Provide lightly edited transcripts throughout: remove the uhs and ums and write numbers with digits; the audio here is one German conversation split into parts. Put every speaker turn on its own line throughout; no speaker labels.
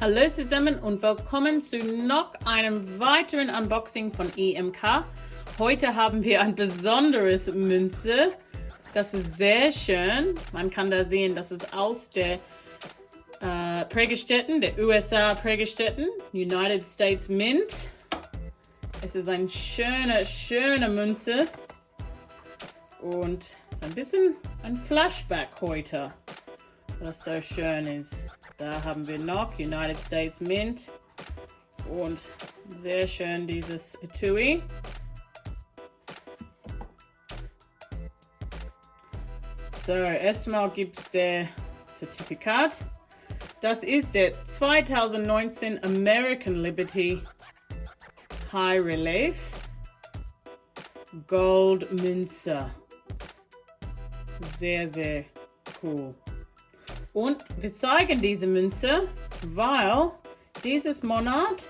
Hallo zusammen und willkommen zu noch einem weiteren Unboxing von EMK. Heute haben wir ein besonderes Münze. Das ist sehr schön. Man kann da sehen, das ist aus der Prägestätten, der USA Prägestätten, United States Mint. Es ist eine schöne Münze und es ist ein bisschen ein Flashback heute, was so schön ist. Da haben wir noch United States Mint und sehr schön dieses Etui. So, erstmal gibt es der Zertifikat. Das ist der 2019 American Liberty High-Relief Gold Münze. Sehr cool. Und wir zeigen diese Münze, weil dieses Monat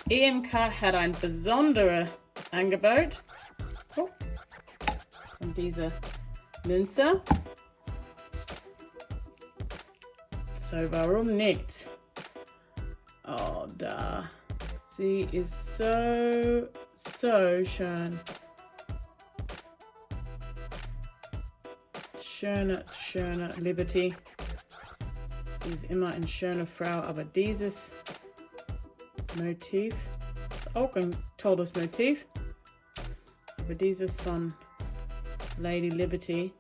EMK hat ein besonderes Angebot von dieser Münze. So, warum nicht? Oh, da. Sie ist so schön. Schöne Liberty. Sie ist immer eine schöne Frau, aber dieses Motiv ist auch ein tolles Motiv. Aber dieses von Lady Liberty,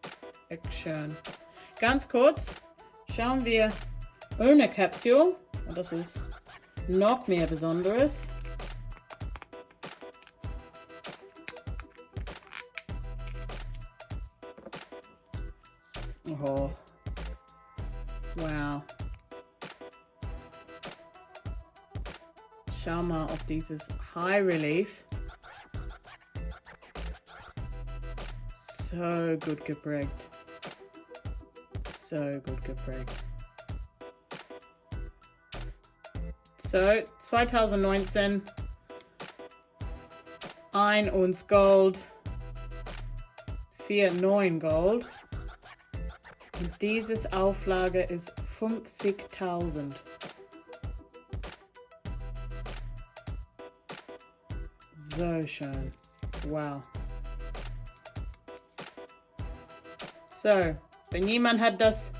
echt schön. Ganz kurz schauen wir ohne Kapsel. Und das ist noch mehr Besonderes. Oh, wow. Schau mal auf dieses High Relief. So gut geprägt. So gut geprägt. So, 2019. 1 Unz Gold. 4,9 Gold. Und dieses Auflage ist 50.000. So schön. Wow. So, wenn jemand hat das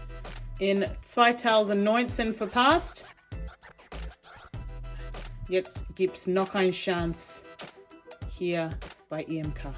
in 2019 verpasst, jetzt gibt es noch eine Chance hier bei EMK.